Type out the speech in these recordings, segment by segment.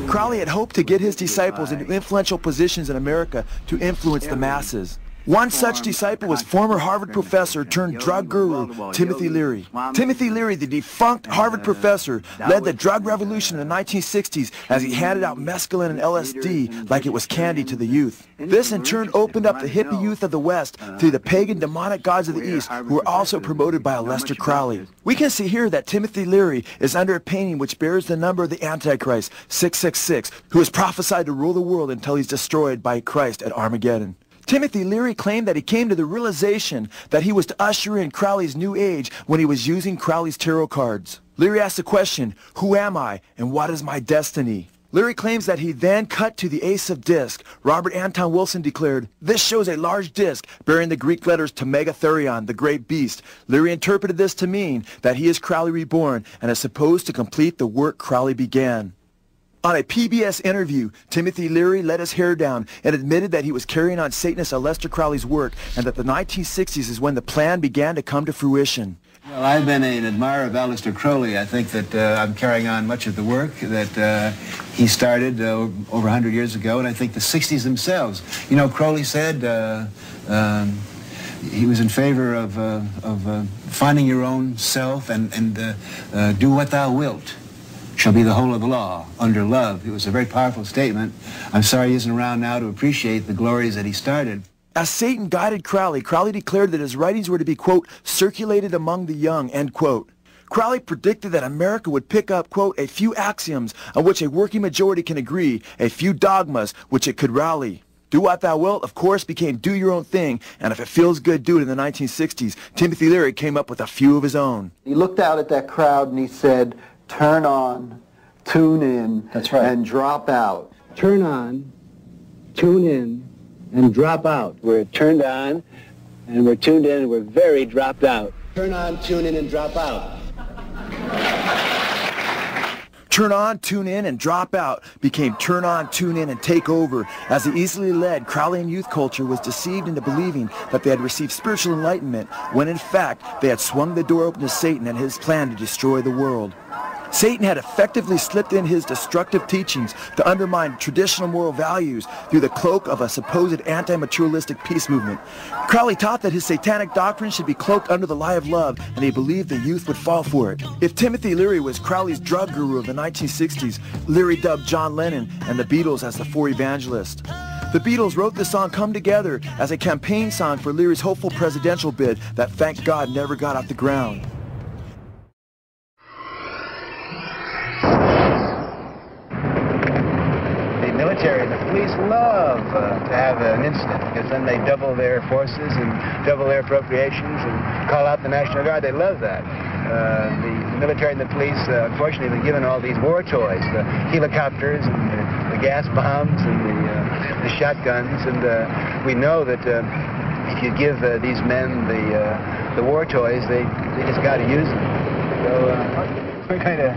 Crowley had hoped to get his disciples into influential positions in America to influence the masses. One such disciple was former Harvard professor turned drug guru Timothy Leary. Timothy Leary, the defunct Harvard professor, led the drug revolution in the 1960s as he handed out mescaline and LSD like it was candy to the youth. This in turn opened up the hippie youth of the West to the pagan demonic gods of the East, who were also promoted by Aleister Crowley. We can see here that Timothy Leary is under a painting which bears the number of the Antichrist, 666, who is prophesied to rule the world until he's destroyed by Christ at Armageddon. Timothy Leary claimed that he came to the realization that he was to usher in Crowley's new age when he was using Crowley's tarot cards. Leary asked the question, "Who am I and what is my destiny?" Leary claims that he then cut to the Ace of Disc. Robert Anton Wilson declared, "This shows a large disc bearing the Greek letters to Megatherion, the great beast." Leary interpreted this to mean that he is Crowley reborn and is supposed to complete the work Crowley began. On a PBS interview, Timothy Leary let his hair down and admitted that he was carrying on Satanist Aleister Crowley's work and that the 1960s is when the plan began to come to fruition. Well, I've been an admirer of Aleister Crowley. I think that I'm carrying on much of the work that he started over 100 years ago, and I think the 60s themselves. You know, Crowley said he was in favor of finding your own self and do what thou wilt shall be the whole of the law, under love. It was a very powerful statement. I'm sorry he isn't around now to appreciate the glories that he started. As Satan guided Crowley, Crowley declared that his writings were to be, quote, circulated among the young, end quote. Crowley predicted that America would pick up, quote, a few axioms on which a working majority can agree, a few dogmas which it could rally. Do what thou wilt, of course, became do your own thing, and if it feels good, do it in the 1960s. Timothy Leary came up with a few of his own. He looked out at that crowd and he said, turn on, tune in, that's right, and drop out. Turn on, tune in, and drop out. We're turned on, and we're tuned in, and we're very dropped out. Turn on, tune in, and drop out. Turn on, tune in, and drop out became turn on, tune in, and take over, as the easily led Crowleyan youth culture was deceived into believing that they had received spiritual enlightenment, when in fact they had swung the door open to Satan and his plan to destroy the world. Satan had effectively slipped in his destructive teachings to undermine traditional moral values through the cloak of a supposed anti-materialistic peace movement. Crowley taught that his satanic doctrine should be cloaked under the lie of love, and he believed the youth would fall for it. If Timothy Leary was Crowley's drug guru of the 1960s, Leary dubbed John Lennon and the Beatles as the four evangelists. The Beatles wrote the song Come Together as a campaign song for Leary's hopeful presidential bid that, thank God, never got off the ground. Military and the police love to have an incident, because then they double their forces and double their appropriations and call out the National Guard. They love that. The military and the police, unfortunately, have been given all these war toys, the helicopters and the gas bombs and the shotguns, and we know that if you give these men the war toys, they just got to use them. So we're going to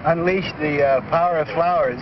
unleash the power of flowers.